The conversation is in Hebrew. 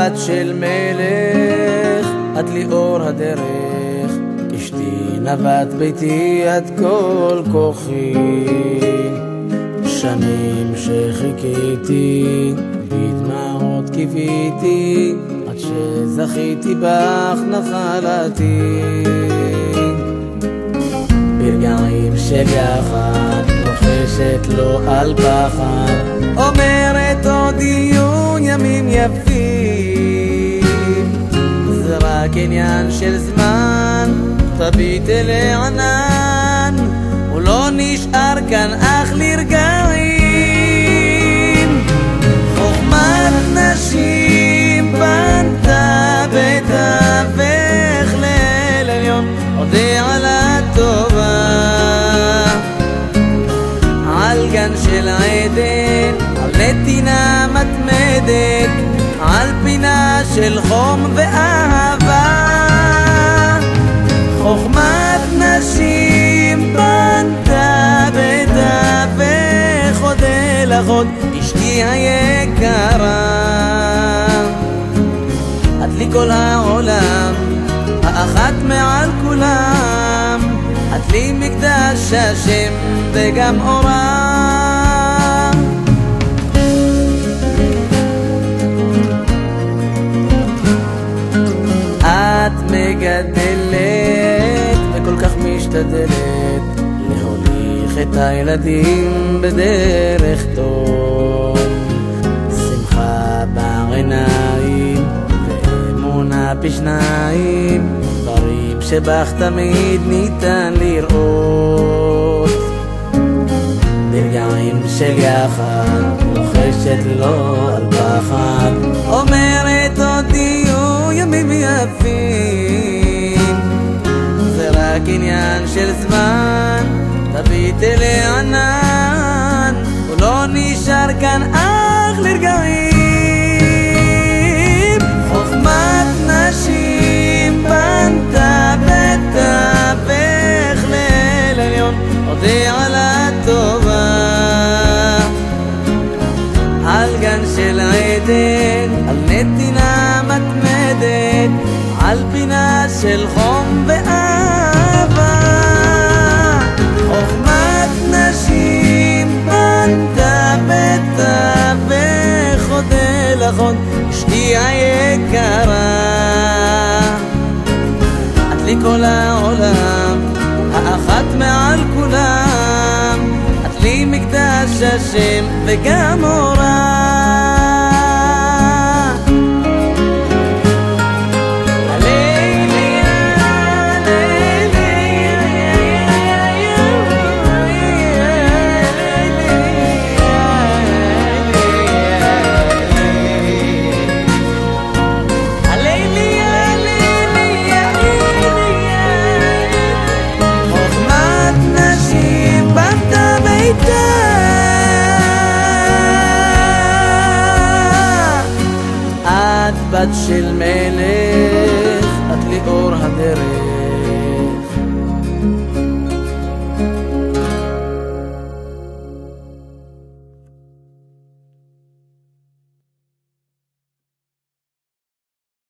בת של מלך, את לי אור הדרך, אשתי נוות ביתי, את כל כוחי. שנים שחיכיתי, בדמעות קיוויתי, עד שזכיתי בך נחלתי. ברגעים של יחד, לוחשת לו על פחד, אומרת עוד יהיו ימים יפים. זה רק עניין של זמן, תביט אל הענן, הוא לא נשאר כאן אך לרגעים. חוכמת נשים בנתה בתווך ליל עליון, אודה על הטובה. על גן של עדן, על נתינה מתמדת, על פינה של חום ואהבה. חוכמת נשים בנתה בתווך, אודה לך עוד אשתי היקרה. את לי כל העולם, האחת מעל כולם, את לי מקדש השם וגם אורה. את מגדלת וכל כך משתדלת להוליך את הילדים בדרך טוב. שמחה בעיניים ואמונה בשניים, דברים שבך תמיד ניתן לראות. ברגעים של יחד, לוחשת לו על פחד, אומרת עוד יהיו ימים יפים. זה רק עניין של זמן, תביט אל הענן, הוא לא נשאר כאן אך לרגעים. חוכמת נשים בנתה בתווך ליל עליון, אודה על הטובה. על גן של עדן, על נתינה מתמדת, על פינה של חום ואהבה. חוכמת נשים בנתה בתווך, אודה לך עוד אשתי היקרה. את לי כל העולם, האחת מעל כולם, את לי מקדש השם וגם אורה. בת של מלך, את לי אור הדרך,